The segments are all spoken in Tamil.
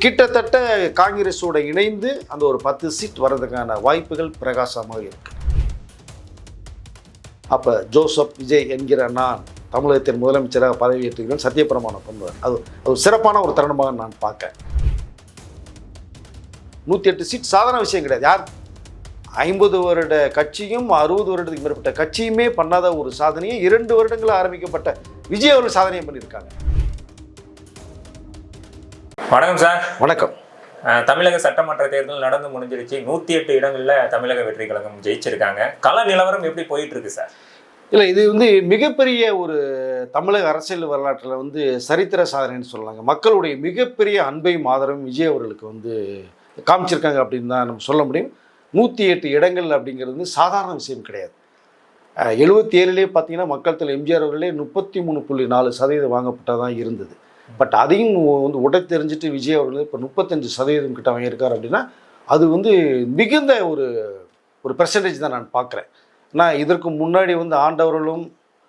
கிட்டத்தட்ட காங்கிரஸோட இணைந்து அந்த ஒரு 10 சீட் வர்றதுக்கான வாய்ப்புகள் பிரகாசமாக இருக்கு. அப்போ ஜோசப் விஜய் என்கிற நான் தமிழகத்தின் முதலமைச்சராக பதவியேற்றுகிறேன், சத்தியப்பிரமாணம் பண்ணுவார். அது சிறப்பான ஒரு தருணமாக நான் பார்க்கேன். 108 சீட் சாதாரண விஷயம் கிடையாது. யார் 50 வருட கட்சியும் 60 வருடத்துக்கு மேற்பட்ட கட்சியுமே பண்ணாத ஒரு சாதனையை 2 வருடங்களில் ஆரம்பிக்கப்பட்ட விஜய் அவர்கள் சாதனையை பண்ணியிருக்காங்க. வணக்கம் சார். வணக்கம். தமிழக சட்டமன்ற தேர்தல் நடந்து முடிஞ்சிருச்சு. 108 இடங்கள்ல தமிழக வெற்றி கழகம் ஜெயிச்சிருக்காங்க. கள நிலவரம் எப்படி போயிட்டு இருக்கு சார்? இல்லை, இது மிகப்பெரிய ஒரு தமிழக அரசியல் வரலாற்றில் சரித்திர சாதனைன்னு சொல்லலாங்க. மக்களுடைய மிகப்பெரிய அன்பையும் ஆதரவும் விஜய் அவர்களுக்கு காமிச்சிருக்காங்க அப்படின்னு தான் நம்ம சொல்ல முடியும். 108 இடங்கள் அப்படிங்கிறது சாதாரண விஷயம் கிடையாது. 77லேயே பார்த்தீங்கன்னா மக்கள் தலைவர் எம்ஜிஆர் அவர்களே 33.4% வாங்கப்பட்டதான் இருந்தது. பட் அதையும் உடைத்தெறிஞ்சிட்டு விஜய் அவர்கள் இப்போ 35% கிட்ட வாங்கியிருக்கார் அப்படின்னா அது மிகுந்த ஒரு பெர்சன்டேஜ் தான் நான் பார்க்குறேன். நான் இதற்கு முன்னாடி ஆண்டவர்களும்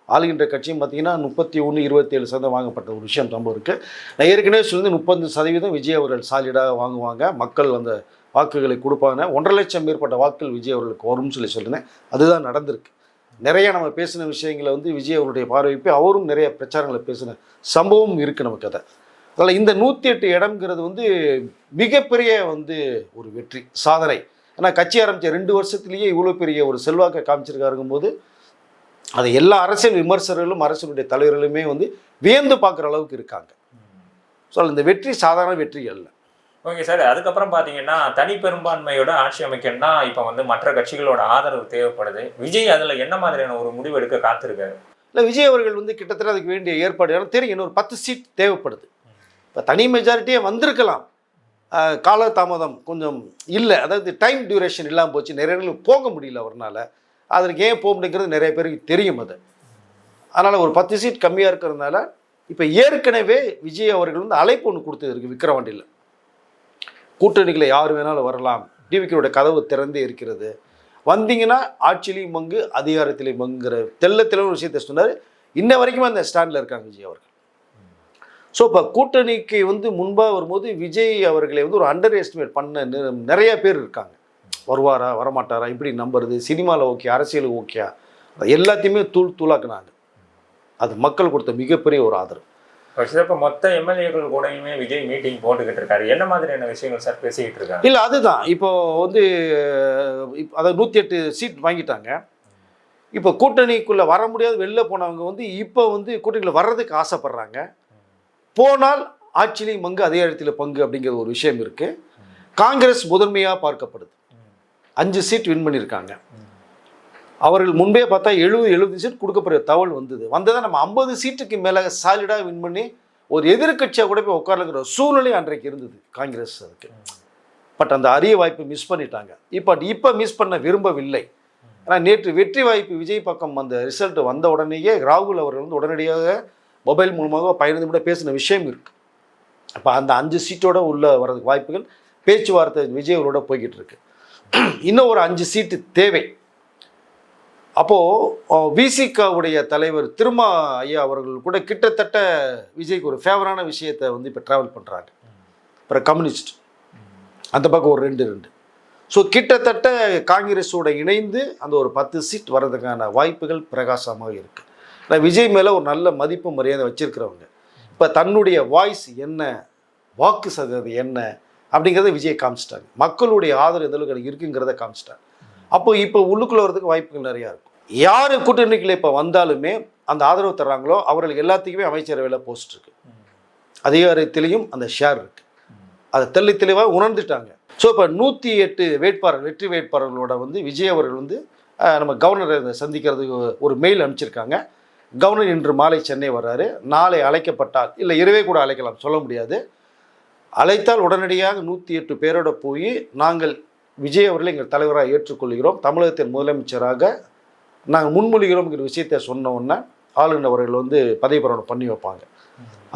ஆளுகின்ற கட்சியும் பார்த்தீங்கன்னா 31-27% வாங்கப்பட்ட ஒரு விஷயம் ரொம்ப இருக்குது. நான் ஏற்கனவே சொல்லி 30% விஜய் அவர்கள் சாலிடாக வாங்குவாங்க, மக்கள் அந்த வாக்குகளை கொடுப்பாங்க. 1.5 லட்சம் மேற்பட்ட வாக்குகள் விஜய் அவர்களுக்கு வரும்னு சொல்லியிருந்தேன். அதுதான் நடந்திருக்கு. நிறைய நம்ம பேசின விஷயங்களை விஜய் அவருடைய பார்வைக்கு அவரும் நிறைய பிரச்சாரங்களை பேசின சம்பவம் இருக்குது நமக்கு. அதனால் இந்த 108 இடம்ங்கிறது மிகப்பெரிய ஒரு வெற்றி சாதனை. ஆனால் கட்சி ஆரம்பித்த 2 வருஷத்துலேயே இவ்வளோ பெரிய ஒரு செல்வாக்கை காமிச்சிருக்காருங்கும் போது அதை எல்லா அரசியல் விமர்சகர்களும் அரசியலுடைய தலைவர்களுமே வியந்து பார்க்குற அளவுக்கு இருக்காங்க. ஸோ இந்த வெற்றி சாதாரண வெற்றி அல்ல. Okay sir. அதுக்கப்புறம் பார்த்தீங்கன்னா தனி பெரும்பான்மையோட ஆட்சி அமைக்கணும்னா இப்போ மற்ற கட்சிகளோட ஆதரவு தேவைப்படுது. விஜய் அதில் என்ன மாதிரியான ஒரு முடிவு எடுக்க காத்திருக்காரு? இல்லை, விஜய் அவர்கள் கிட்டத்தட்ட அதுக்கு வேண்டிய ஏற்பாடு ஏன்னா தெரியும் இன்னொரு 10 சீட் தேவைப்படுது. இப்போ தனி மெஜாரிட்டியே வந்திருக்கலாம், காலதாமதம் கொஞ்சம் இல்லை, அதாவது டைம் டியூரேஷன் இல்லாமல் போச்சு, நிறைய இடங்களுக்கு போக முடியல அவர்னால. அதற்கு ஏன் போக முடியுங்கிறது நிறைய பேருக்கு தெரியும். அதனால் ஒரு 10 சீட் கம்மியாக இருக்கிறதுனால இப்போ ஏற்கனவே விஜய் அவர்கள் அழைப்பு ஒன்று கொடுத்தது விக்கிரவாண்டியில். கூட்டணிகளை யார் வேணாலும் வரலாம், டிவிக்கியோட கதவு திறந்தே இருக்கிறது, வந்தீங்கன்னா ஆட்சியிலையும் பங்கு அதிகாரத்திலையும் பங்குங்கிற தெள்ள ஒரு விஷயத்தை சொன்னார். இன்ன வரைக்கும் அந்த ஸ்டாண்டில் இருக்காங்க விஜய் அவர்கள். ஸோ இப்போ கூட்டணிக்கு முன்பாக வரும்போது விஜய் அவர்களை ஒரு அண்டர் எஸ்டிமேட் பண்ண நிறைய பேர் இருக்காங்க. வருவாரா வரமாட்டாரா இப்படி நம்புறது, சினிமாவில் ஓகே அரசியலுக்கு ஓகே, எல்லாத்தையுமே தூளாக்குனாங்க. அது மக்கள் கொடுத்த மிகப்பெரிய ஒரு ஆதரவு. இப்போ மொத்த எம்எல்ஏக்கள் கூடயுமே விஜய் மீட்டிங் போட்டுக்கிட்டு இருக்காரு. என்ன மாதிரியான விஷயங்கள் சார் பேசிக்கிட்டு இருக்காங்க? இல்லை, அதுதான் இப்போ அதாவது 108 சீட் வாங்கிட்டாங்க. இப்போ கூட்டணிக்குள்ளே வர முடியாது வெளில போனவங்க இப்போ கூட்டணிக்குள்ளே வர்றதுக்கு ஆசைப்படுறாங்க. போனால் ஆட்சியிலையும் பங்கு அதிகாரத்தில் பங்கு அப்படிங்கிற ஒரு விஷயம் இருக்குது. காங்கிரஸ் முதன்மையாக பார்க்கப்படுது. 5 சீட் வின் பண்ணியிருக்காங்க. அவர்கள் முன்பே பார்த்தா 70 சீட் கொடுக்கப்படுற தகவல் வந்ததை நம்ம 50 சீட்டுக்கு மேலே சாலிடாக வின் பண்ணி ஒரு எதிர்கட்சியாக கூட போய் உட்கார்லுங்கிற சூழ்நிலை அன்றைக்கு இருந்தது காங்கிரஸ். அதுக்கு பட் அந்த அரிய வாய்ப்பு மிஸ் பண்ணிட்டாங்க. இப்போ மிஸ் பண்ண விரும்பவில்லை. ஆனால் நேற்று வெற்றி வாய்ப்பு விஜய் பக்கம் அந்த ரிசல்ட் வந்த உடனேயே ராகுல் அவர்கள் உடனடியாக மொபைல் மூலமாக 15 நிமிடம் பேசின விஷயம் இருக்குது. அப்போ அந்த 5 சீட்டோட உள்ள வர்றதுக்கு வாய்ப்புகள் பேச்சுவார்த்தை விஜய் அவரோட போய்கிட்டு இருக்கு. இன்னும் ஒரு 5 சீட்டு தேவை. அப்போது விசிகாவுடைய தலைவர் திருமா ஐயா அவர்கள் கூட கிட்டத்தட்ட விஜய்க்கு ஒரு ஃபேவரான விஷயத்தை இப்போ ட்ராவல் பண்ணுறாங்க. அப்புறம் கம்யூனிஸ்ட் அந்த பக்கம் ஒரு 2. ஸோ கிட்டத்தட்ட காங்கிரஸோட இணைந்து அந்த ஒரு 10 சீட் வர்றதுக்கான வாய்ப்புகள் பிரகாசமாக இருக்குது. நான் விஜய் மேலே ஒரு நல்ல மதிப்பு மரியாதை வச்சுருக்கிறவங்க இப்போ தன்னுடைய வாய்ஸ் என்ன, வாக்கு சதவீதம் என்ன அப்படிங்கிறத விஜய் காமிச்சிட்டாங்க. மக்களுடைய ஆதரவு எந்த அளவுக்கு இருக்குங்கிறத காமிச்சிட்டாங்க. அப்போ இப்போ உள்ளுக்குள்ளே வரதுக்கு வாய்ப்புகள் நிறையா இருக்கும். யார் கூட்டணிக்குள்ள இப்போ வந்தாலுமே அந்த ஆதரவு தர்றாங்களோ அவர்களுக்கு எல்லாத்துக்குமே அமைச்சரவையில் போஸ்ட் இருக்குது, அதிகாரத்திலையும் அந்த ஷேர் இருக்குது. அதை தெளிவாக உணர்ந்துட்டாங்க. ஸோ இப்போ 108 வேட்பாளர்கள் வெற்றி வேட்பாளர்களோட விஜய் அவர்கள் நம்ம கவர்னரை சந்திக்கிறதுக்கு ஒரு மெயில் அனுப்பிச்சிருக்காங்க. கவர்னர் இன்று மாலை சென்னை வர்றாரு. நாளை அழைக்கப்பட்டால், இல்லை இரவே கூட அழைக்கலாம், சொல்ல முடியாது, அழைத்தால் உடனடியாக 108 பேரோட போய் நாங்கள் விஜய் அவர்களை எங்கள் தலைவராக ஏற்றுக்கொள்கிறோம், தமிழகத்தின் முதலமைச்சராக நாங்கள் முன்மொழிகிறோம்ங்கிற விஷயத்தை சொன்னோன்னே ஆளுநர் அவர்கள் பதவி பிரமாணம் பண்ணி வைப்பாங்க.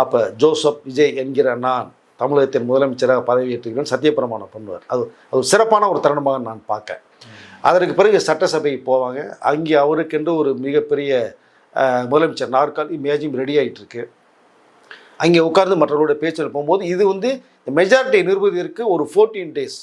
அப்போ ஜோசப் விஜய் என்கிற நான் தமிழகத்தின் முதலமைச்சராக பதவியேற்றுகிறேன், சத்தியப்பிரமாணம் பண்ணுவார். அது சிறப்பான ஒரு தருணமாக நான் பார்க்கேன். அதற்கு பிறகு சட்டசபைக்கு போவாங்க. அங்கே அவருக்கென்று ஒரு மிகப்பெரிய முதலமைச்சர் நாற்காலி மேஜிங் ரெடி ஆகிட்டு இருக்கு. அங்கே உட்கார்ந்து மற்றவர்களோட பேச்சில் போகும்போது இது வந்து மெஜாரிட்டியை நிறுவதற்கு ஒரு 14 days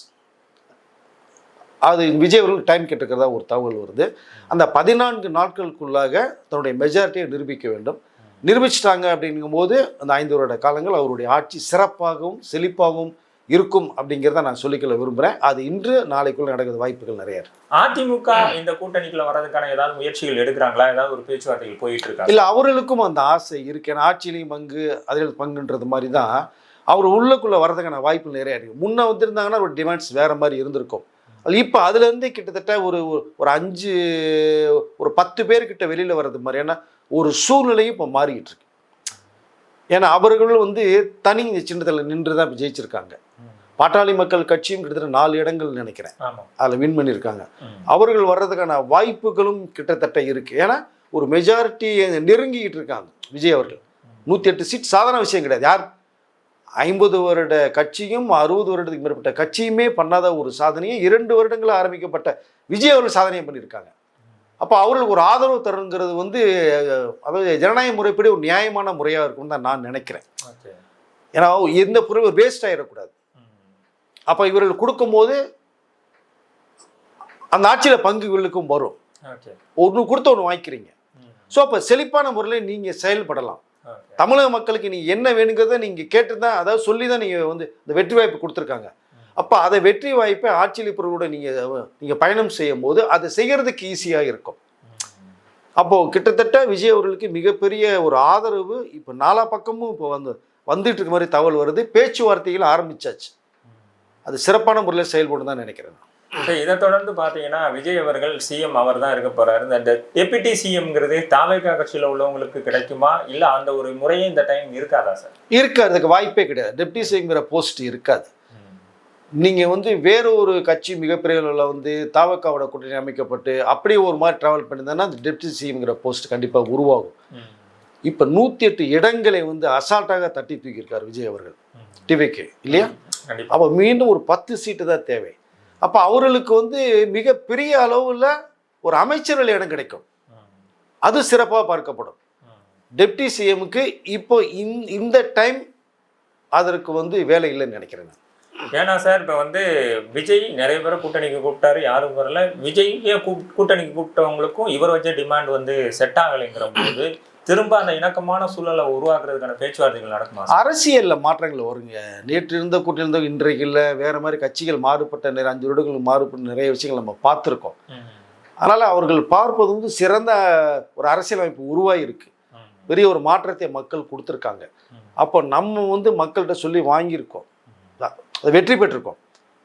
அது விஜய் அவர்களுக்கு டைம் கேட்டுக்கிறதா ஒரு தகவல் வருது. அந்த 14 நாட்களுக்குள்ளாக தன்னுடைய மெஜாரிட்டியை நிரூபிக்க வேண்டும். நிரூபிச்சிட்டாங்க அப்படிங்கும்போது அந்த 5 வருட காலங்கள் அவருடைய ஆட்சி சிறப்பாகவும் செழிப்பாகவும் இருக்கும் அப்படிங்கிறத நான் சொல்லிக்கொள்ள விரும்புகிறேன். அது இன்று நாளைக்குள்ள நடக்கிற வாய்ப்புகள் நிறைய இருக்கு. அதிமுக இந்த கூட்டணிக்குள்ள வர்றதுக்கான ஏதாவது முயற்சிகள் எடுக்கிறாங்களா? ஏதாவது ஒரு பேச்சுவார்த்தைகள் போயிட்டு இருக்கா? இல்லை, அவர்களுக்கும் அந்த ஆசை இருக்கு. ஏன்னா ஆட்சியிலையும் பங்கு அதில் பங்குன்றது மாதிரி தான் அவர் உள்ளுக்குள்ளே வர்றதுக்கான வாய்ப்புகள் நிறைய இருக்குது. முன்னே வந்திருந்தாங்கன்னா ஒரு டிமாண்ட்ஸ் வேறு மாதிரி இருந்திருக்கும். இப்போ அதுலேருந்து கிட்டத்தட்ட ஒரு 10 பேர்கிட்ட வெளியில் வர்றது மாதிரியான ஒரு சூழ்நிலையும் இப்போ மாறிக்கிட்டு இருக்கு. ஏன்னா அவர்களும் வந்து தனி சின்னத்தில் நின்று தான் இப்போ ஜெயிச்சிருக்காங்க. பாட்டாளி மக்கள் கட்சியும் கிட்டத்தட்ட 4 இடங்கள் நினைக்கிறேன் அதில் வின் பண்ணியிருக்காங்க. அவர்கள் வர்றதுக்கான வாய்ப்புகளும் கிட்டத்தட்ட இருக்குது. ஏன்னா ஒரு மெஜாரிட்டி நெருங்கிக்கிட்டு இருக்காங்க விஜய் அவர்கள். 108 சீட் சாதாரண விஷயம் கிடையாது. யார் 50 வருட கட்சியும் 60 வருடத்துக்கு மேற்பட்ட கட்சியுமே பண்ணாத ஒரு சாதனையை 2 வருடங்களில் ஆரம்பிக்கப்பட்ட விஜய் அவர்கள் சாதனையை பண்ணியிருக்காங்க. அப்போ அவர்களுக்கு ஒரு ஆதரவு தருங்கிறது வந்து அதாவது ஜனநாயக முறைப்படி ஒரு நியாயமான முறையாக இருக்கும்னு தான் நான் நினைக்கிறேன். ஏன்னா எந்த பொருள் வேஸ்ட் ஆகிடக்கூடாது. அப்போ இவர்கள் கொடுக்கும்போது அந்த ஆட்சியில் பங்குகளுக்கும் வரும். ஒன்று கொடுத்த ஒன்று வாங்கிக்கிறீங்க. ஸோ அப்போ செழிப்பான முறையில் நீங்கள் செயல்படலாம். தமிழக மக்களுக்கு நீங்கள் என்ன வேணுங்கிறத நீங்கள் கேட்டு தான், அதாவது சொல்லி தான் நீங்கள் வந்து இந்த வெற்றி வாய்ப்பு கொடுத்துருக்காங்க. அப்போ அதை வெற்றி வாய்ப்பை ஆட்சியில் பொருளோட நீங்கள் பயணம் செய்யும் போது அதை செய்கிறதுக்கு ஈஸியாக இருக்கும். அப்போது கிட்டத்தட்ட விஜய் அவர்களுக்கு மிகப்பெரிய ஒரு ஆதரவு இப்போ 4 பக்கமும் இப்போ வந்துட்டு இருக்க மாதிரி தகவல் வருது. பேச்சுவார்த்தைகள் ஆரம்பிச்சாச்சு. அது சிறப்பான முறையில் செயல்படும் தான் நினைக்கிறேன். இதை தொடர்ந்து பார்த்தீங்கன்னா விஜய் அவர்கள் சிஎம் அவர் தான் இருக்க போறாரு. இந்த டெப்யூட்டி சிஎம்ங்கிறது தாவேகா கட்சியில் உள்ளவங்களுக்கு கிடைக்குமா, இல்லை அந்த ஒரு முறையே இந்த டைம் இருக்காதா சார்? இருக்காது, அதுக்கு வாய்ப்பே கிடையாது. டெப்யூட்டி சிஎம்ங்கிற போஸ்ட் இருக்காது. நீங்கள் வந்து வேற ஒரு கட்சி மிகப்பெரிய அளவில் வந்து தாவேகாவோட கூட்டணி அமைக்கப்பட்டு அப்படியே ஒரு மாதிரி ட்ராவல் பண்ணியிருந்தேன்னா அந்த டெப்யூட்டி சிஎம்ங்கிற போஸ்ட் கண்டிப்பாக உருவாகும். இப்போ 108 இடங்களை வந்து அசால்ட்டாக தட்டி தூக்கியிருக்கார் விஜய் அவர்கள் டிவிக்கு, இல்லையா? அப்போ மீண்டும் ஒரு 10 சீட்டு தான் தேவை. அப்போ அவர்களுக்கு வந்து மிகப்பெரிய அளவில் ஒரு அமைச்சர்கள் இடம் கிடைக்கும். அது சிறப்பாக பார்க்கப்படும். டெப்டி சிஎம்க்கு இப்போ இந்த டைம் அதற்கு வந்து வேலை இல்லைன்னு நினைக்கிறேன். ஏன்னா சார் இப்போ வந்து விஜய் நிறைய பேரை கூட்டணிக்கு கூப்பிட்டாரு, யாரும் வரல. விஜய்யே கூட்டணிக்கு கூப்பிட்டவங்களுக்கும் இவர் வச்ச டிமாண்ட் வந்து செட் ஆகலைங்கிற போது திரும்ப அந்த இணக்கமான சூழலை உருவாக்குறதுக்கான பேச்சுவார்த்தைகள் நடக்குமா? அரசியலில் மாற்றங்கள் வருங்க. நேற்று இருந்த கூட்டணி இருந்த இன்றைக்கு இல்லை, வேறு மாதிரி கட்சிகள் மாறுபட்ட 5 வருடங்கள் மாறுபட்ட நிறைய விஷயங்கள் நம்ம பார்த்துருக்கோம். அதனால் அவர்கள் பார்ப்பது வந்து சிறந்த ஒரு அரசியலமைப்பு உருவாகிருக்கு. பெரிய ஒரு மாற்றத்தை மக்கள் கொடுத்துருக்காங்க. அப்போ நம்ம வந்து மக்கள்கிட்ட சொல்லி வாங்கியிருக்கோம், அதை வெற்றி பெற்றிருக்கோம்.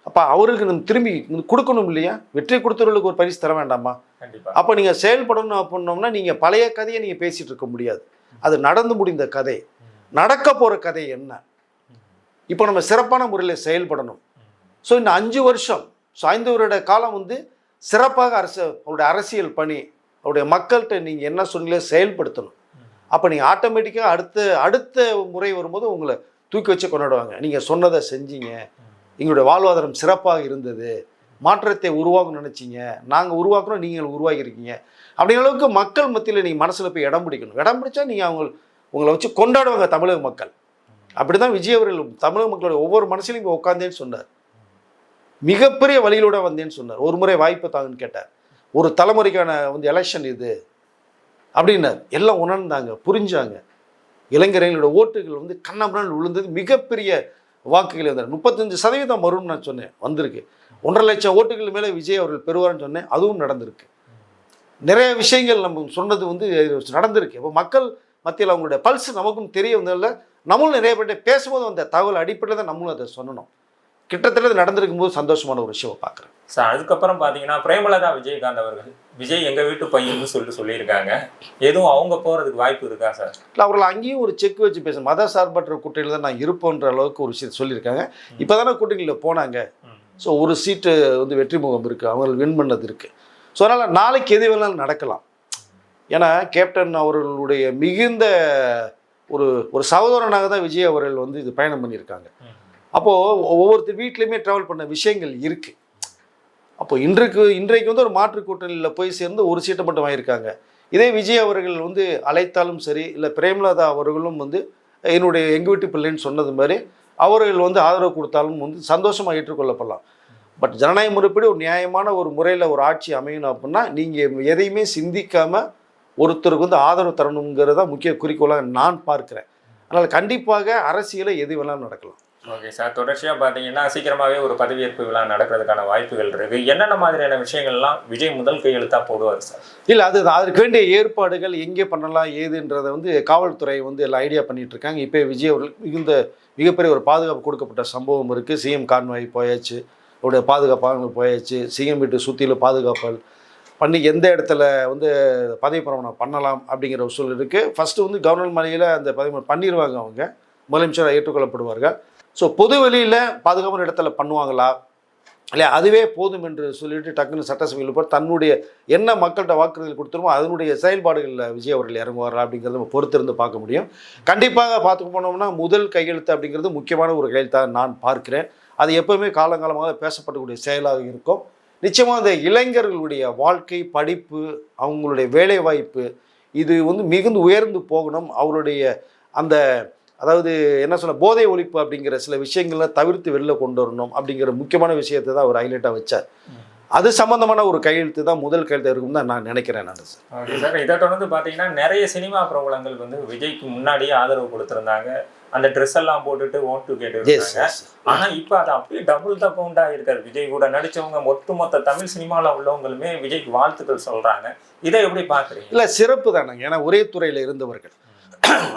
அப்போ அவர்களுக்கு நம்ம திரும்பி கொடுக்கணும் இல்லையா? வெற்றி கொடுத்தவர்களுக்கு ஒரு பரிசு தர வேண்டாமா? அப்போ நீங்கள் செயல்படணும் அப்படின்னோம்னா நீங்கள் பழைய கதையை நீங்கள் பேசிகிட்டு இருக்க முடியாது. அது நடந்து முடிந்த கதை, நடக்க போகிற கதை என்ன? இப்போ நம்ம சிறப்பான முறையில் செயல்படணும். ஸோ இந்த 5 வருஷம் 5 வருட காலம் வந்து சிறப்பாக அவருடைய அரசியல் பணி, அவருடைய மக்கள்கிட்ட நீங்கள் என்ன சொன்னீங்களோ செயல்படுத்தணும். அப்போ நீங்கள் ஆட்டோமேட்டிக்காக அடுத்த முறை வரும்போது உங்களை தூக்கி வச்சு கொண்டாடுவாங்க. நீங்கள் சொன்னதை செஞ்சீங்க, எங்களுடைய வாழ்வாதாரம் சிறப்பாக இருந்தது, மாற்றத்தை உருவாக்கணும்னு நினச்சிங்க, நாங்கள் உருவாக்கணும், நீங்கள் உருவாக்கியிருக்கீங்க அப்படிங்கிற அளவுக்கு மக்கள் மத்தியில் நீங்கள் மனசில் போய் இடம் பிடிக்கணும். இடம் பிடிச்சா நீங்கள் உங்களை வச்சு கொண்டாடுவாங்க தமிழக மக்கள். அப்படி தான் விஜய் அவர்கள் தமிழக மக்களோட ஒவ்வொரு மனசுலையும் இப்போ உட்காந்தேன்னு சொன்னார். மிகப்பெரிய வழியிலோட வந்தேன்னு சொன்னார். ஒரு முறை வாய்ப்பு தாங்கன்னு கேட்டார். ஒரு தலைமுறைக்கான வந்து எலெக்ஷன் இது அப்படின்னார். எல்லாம் உணர்ந்தாங்க, புரிஞ்சாங்க. இளைஞர்களோட ஓட்டுகள் வந்து கண்ணாமண்ணால் விழுந்தது. மிகப்பெரிய வாக்குகள் வந்தார். 35% வரும்னு நான் சொன்னேன், வந்திருக்கு. 1.5 லட்சம் ஓட்டுகள் மேலே விஜய் அவர்கள் பெறுவார்னு சொன்னேன், அதுவும் நடந்திருக்கு. நிறைய விஷயங்கள் நம்ம சொன்னது வந்து நடந்திருக்கு. இப்போ மக்கள் மத்தியில் அவங்களுடைய பல்ஸ் நமக்கும் தெரிய வந்ததில்ல. நம்மளும் நிறைய பேர்ட்ட பேசும்போது அந்த தகவல் அடிப்படையில் தான் நம்மளும் அதை சொல்லணும். கிட்டத்தட்ட நடந்திருக்கும் போது சந்தோஷமான ஒரு விஷயம் பார்க்குறேன் சார். அதுக்கப்புறம் பார்த்தீங்கன்னா பிரேமலதா விஜயகாந்த் அவர்கள் விஜய் எங்கள் வீட்டு பையன்னு சொல்லியிருக்காங்க. எதுவும் அவங்க போகிறதுக்கு வாய்ப்பு இருக்கா சார்? இல்லை, அவர்கள் அங்கேயும் ஒரு செக் வச்சு பேச மத சார்பற்ற கூட்டணியில் தான் நான் இருப்போன்ற அளவுக்கு ஒரு விஷயத்தை சொல்லியிருக்காங்க. இப்போ தானே கூட்டணியில் போனாங்க. ஸோ ஒரு சீட்டு வந்து வெற்றி முகம் இருக்குது, அவர்கள் வின் பண்ணது இருக்குது. ஸோ அதனால் நாளைக்கு எது வேணாலும் நடக்கலாம். ஏன்னா கேப்டன் அவர்களுடைய மிகுந்த ஒரு சகோதரனாக தான் விஜய் அவர்கள் வந்து இது பயணம் பண்ணியிருக்காங்க. அப்போது ஒவ்வொருத்தர் வீட்லேயுமே ட்ராவல் பண்ண விஷயங்கள் இருக்குது. அப்போ இன்றைக்கு வந்து ஒரு மாற்று கூட்டணியில் போய் சேர்ந்து ஒரு சீட்டை மட்டும் வாங்கியிருக்காங்க. இதே விஜய் அவர்கள் வந்து அழைத்தாலும் சரி, இல்லை பிரேமலதா அவர்களும் வந்து என்னுடைய எங்கள் வீட்டு பிள்ளைன்னு சொன்னது மாதிரி அவர்கள் வந்து ஆதரவு கொடுத்தாலும் வந்து சந்தோஷமாக ஏற்றுக்கொள்ளப்படலாம். பட் ஜனநாயக முறைப்படி ஒரு நியாயமான ஒரு முறையில் ஒரு ஆட்சி அமையணும் அப்படின்னா நீங்கள் எதையுமே சிந்திக்காமல் ஒருத்தருக்கு வந்து ஆதரவு தரணுங்கிறது தான் முக்கிய குறிக்கோளாக நான் பார்க்குறேன். அதனால் கண்டிப்பாக அரசியலை எது வேணாலும் நடக்கலாம். ஓகே சார், தொடர்ச்சியாக பார்த்தீங்கன்னா சீக்கிரமாகவே ஒரு பதவியேற்பு விழா நடக்கிறதுக்கான வாய்ப்புகள் இருக்குது. என்னென்ன மாதிரியான விஷயங்கள்லாம் விஜய் முதல் கையெழுத்தாக போடுவார் சார்? இல்லை, அதற்கு வேண்டிய ஏற்பாடுகள் எங்கே பண்ணலாம் ஏதுன்றதை வந்து காவல்துறை வந்து எல்லாம் ஐடியா பண்ணிகிட்டு இருக்காங்க. இப்போ விஜய் அவர்கள் மிகப்பெரிய ஒரு பாதுகாப்பு கொடுக்கப்பட்ட சம்பவம் இருக்குது. சிஎம் கான்வாய் போயாச்சு, அவருடைய பாதுகாப்பாக போயாச்சு, சிஎம் வீட்டு சுற்றிலும் பாதுகாப்புகள் பண்ணி எந்த இடத்துல வந்து பதவி பிரமாணம் பண்ணலாம் அப்படிங்கிற ஒரு சூழல் இருக்குது. ஃபஸ்ட்டு வந்து கவர்னர் மலையில் அந்த பதவி பண்ணிடுவாங்க, அவங்க முதலமைச்சராக ஏற்றுக்கொள்ளப்படுவார்கள். ஸோ பொது வெளியில் பாதுகாப்பான இடத்துல பண்ணுவாங்களா இல்லையா, அதுவே போதும் என்று சொல்லிட்டு டக்குன்னு சட்டசபையில் போய் தன்னுடைய என்ன மக்கள்கிட்ட வாக்குறுதிகள் கொடுத்துருமோ அதனுடைய செயல்பாடுகளில் விஜய் அவர்கள் இறங்குவாரா அப்படிங்கிறத நம்ம பொறுத்திருந்து பார்க்க முடியும். கண்டிப்பாக பார்த்துக்க போனோம்னா முதல் கையெழுத்து அப்படிங்கிறது முக்கியமான ஒரு கையெழுத்தாக நான் பார்க்கிறேன். அது எப்போவுமே காலங்காலமாக பேசப்படக்கூடிய செயலாக இருக்கும். நிச்சயமாக அந்த இளைஞர்களுடைய வாழ்க்கை, படிப்பு, அவங்களுடைய வேலைவாய்ப்பு இது வந்து மிகுந்து உயர்ந்து போகணும். அவருடைய அந்த அதாவது என்ன சொல்ல போதை ஒழிப்பு அப்படிங்கிற சில விஷயங்களை தவிர்த்து வெளில கொண்டு வரணும் அப்படிங்கிற முக்கியமான விஷயத்தை தான் அவர் ஹைலைட்டாக வச்சார். அது சம்பந்தமான ஒரு கையெழுத்து தான் முதல் கையெழுத்து இருக்கும் தான் நான் நினைக்கிறேன். நான் சார் இதை தொடர்ந்து பார்த்தீங்கன்னா நிறைய சினிமா பிரபலங்கள் வந்து விஜய்க்கு முன்னாடியே ஆதரவு கொடுத்துருந்தாங்க. அந்த ட்ரெஸ் எல்லாம் போட்டுட்டு ஓட்டு கேட்டு. ஆனா இப்ப அது அப்படியே டபுள் த கவுண்டா இருக்காரு. விஜய் கூட நடிச்சவங்க மொத்த தமிழ் சினிமாவில் உள்ளவங்களுமே விஜய்க்கு வாழ்த்துக்கள் சொல்றாங்க. இதை எப்படி பாக்குறீங்க? இல்ல, சிறப்பு தானங்க. ஏன்னா ஒரே துறையில இருந்தவர்கள்,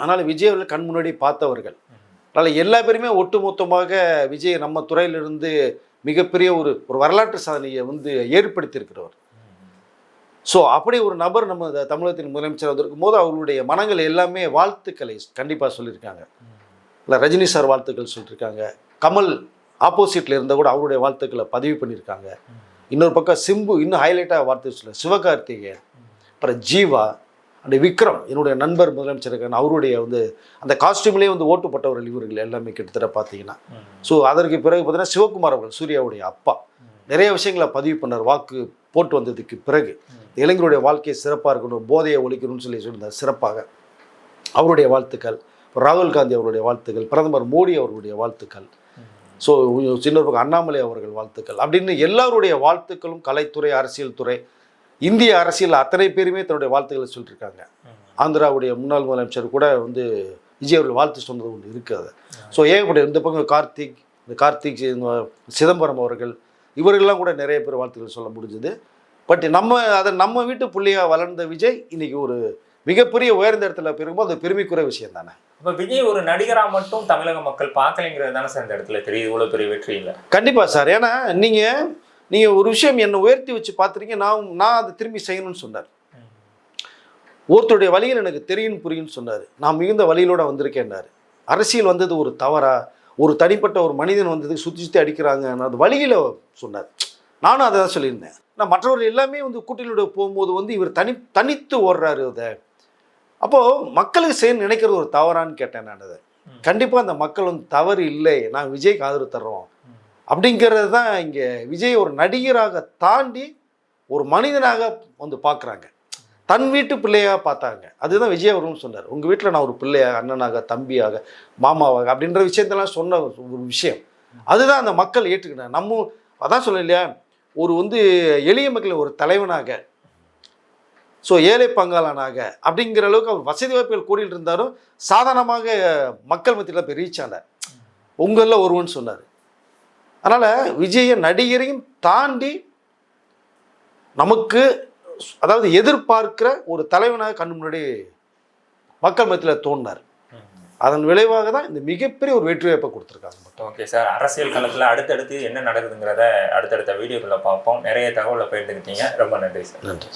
ஆனால் விஜய் அவர்கள் கண் முன்னாடி பார்த்தவர்கள். அதனால் எல்லா பேருமே ஒட்டுமொத்தமாக விஜய் நம்ம துறையிலிருந்து மிகப்பெரிய ஒரு வரலாற்று சாதனையை வந்து ஏற்படுத்தியிருக்கிறவர். ஸோ அப்படி ஒரு நபர் நம்ம தமிழகத்தின் முதலமைச்சர் இருக்கும் போது அவர்களுடைய மனங்கள் எல்லாமே வாழ்த்துக்களை கண்டிப்பாக சொல்லியிருக்காங்க. இல்லை, ரஜினி சார் வாழ்த்துக்கள் சொல்லியிருக்காங்க. கமல் ஆப்போசிட்டில் இருந்தால் கூட அவருடைய வாழ்த்துக்களை பதிவு பண்ணியிருக்காங்க. இன்னொரு பக்கம் சிம்பு இன்னும் ஹைலைட்டாக வாழ்த்து சொல்ல, சிவகார்த்திகேயன், அப்புறம் ஜீவா, அந்த விக்ரம் என்னுடைய நண்பர் முதலமைச்சருக்கான அவருடைய வந்து அந்த காஸ்டியூம்லேயே வந்து ஓட்டுப்பட்டவர்கள் இவர்கள் எல்லாமே கிட்டத்தட்ட பார்த்தீங்கன்னா. ஸோ அதற்கு பிறகு பார்த்தீங்கன்னா சிவகுமார் அவர்கள் சூர்யாவுடைய அப்பா நிறைய விஷயங்களை பதிவு பண்ணார். வாக்கு போட்டு வந்ததுக்கு பிறகு இளைஞருடைய வாழ்க்கையை சிறப்பாக இருக்கணும், போதையை ஒழிக்கணும்னு சொல்லியிருந்தார். சிறப்பாக அவருடைய வாழ்த்துக்கள். ராகுல் காந்தி அவருடைய வாழ்த்துக்கள், பிரதமர் மோடி அவர்களுடைய வாழ்த்துக்கள், ஸோ இன்னொரு பக்கம் அண்ணாமலை அவர்கள் வாழ்த்துக்கள் அப்படின்னு எல்லாருடைய வாழ்த்துக்களும் கலைத்துறை, அரசியல் துறை, இந்திய அரசியல் அத்தனை பேருமே தன்னுடைய வாழ்த்துக்களை சொல்லியிருக்காங்க. ஆந்திராவுடைய முன்னாள் முதலமைச்சர் கூட வந்து விஜய் அவர்கள் வாழ்த்து சொன்னது ஒன்று இருக்குது. ஸோ ஏகப்பட்ட இந்த பக்கம் கார்த்திக் சிதம்பரம் அவர்கள் இவர்கள்லாம் கூட நிறைய பேர் வாழ்த்துக்கள் சொல்ல முடிஞ்சது. பட் நம்ம வீட்டு பிள்ளையாக வளர்ந்த விஜய் இன்னைக்கு ஒரு மிகப்பெரிய உயர்ந்த இடத்துல பெருங்கும்போது அது பெருமைக்குரிய விஷயம் தானே. இப்போ விஜய் ஒரு நடிகராக மட்டும் தமிழக மக்கள் பார்க்கலைங்கிறது தானே சார் இந்த இடத்துல தெரியுது. இவ்வளோ பெரிய வெற்றி இல்லை. கண்டிப்பாக சார். ஏன்னா நீங்கள் ஒரு விஷயம் என்னை உயர்த்தி வச்சு பார்த்துருக்கீங்க, நான் அதை திரும்பி செய்யணும்னு சொன்னார். ஒருத்தருடைய வழியில் எனக்கு தெரியும் புரியும்னு சொன்னார். நான் மிகுந்த வழியிலோட வந்திருக்கேன்னாரு. அரசியல் வந்தது ஒரு தவறா, ஒரு தனிப்பட்ட ஒரு மனிதன் வந்தது சுற்றி அடிக்கிறாங்க, அது வழியில் சொன்னார். நானும் அதை தான் சொல்லியிருந்தேன். நான் மற்றவர்கள் எல்லாமே வந்து கூட்டணியோட போகும்போது வந்து இவர் தனித்து ஓடுறாரு. அதை அப்போது மக்களுக்கு செய்ய நினைக்கிறது ஒரு தவறான்னு கேட்டேன் நான். அதை கண்டிப்பாக அந்த மக்கள் வந்து தவறு இல்லை, நான் விஜய்க்கு ஆதரவு தர்றோம் அப்படிங்கிறது தான். இங்கே விஜய் ஒரு நடிகராக தாண்டி ஒரு மனிதனாக வந்து பார்க்குறாங்க, தன் வீட்டு பிள்ளையாக பார்த்தாங்க. அதுதான் விஜய் அவர்களும் சொன்னார். உங்கள் வீட்டில் நான் ஒரு பிள்ளையாக, அண்ணனாக, தம்பியாக, மாமாவாக அப்படின்ற விஷயத்தெல்லாம் சொன்ன ஒரு விஷயம். அதுதான் அந்த மக்கள் ஏற்றுக்கிட்டாங்க. நம்ம அதான் சொல்ல இல்லையா, ஒரு வந்து எளிய மக்கள் ஒரு தலைவனாக, ஸோ ஏழை பங்காளனாக அப்படிங்கிற அளவுக்கு அவர் வசதி வாய்ப்புகள் கூடியில் இருந்தாலும் சாதாரணமாக மக்கள் மத்தியில் போய் ரீச் ஆனார். உங்களில் ஒருவன் சொன்னார். அதனால் விஜய நடிகரையும் தாண்டி நமக்கு அதாவது எதிர்பார்க்கிற ஒரு தலைவனாக கண்ணு முன்னாடி மக்கள் மத்தியில் தோன்றார். அதன் விளைவாக தான் இந்த மிகப்பெரிய ஒரு வெற்றி வாய்ப்பை கொடுத்துருக்காங்க. ஓகே சார், அரசியல் களத்தில் அடுத்தடுத்து என்ன நடக்குதுங்கிறத அடுத்தடுத்த வீடியோக்குள்ளே பார்ப்போம். நிறைய தகவலை பகிர்ந்துக்கிட்டீங்க. ரொம்ப நன்றி சார். நன்றி.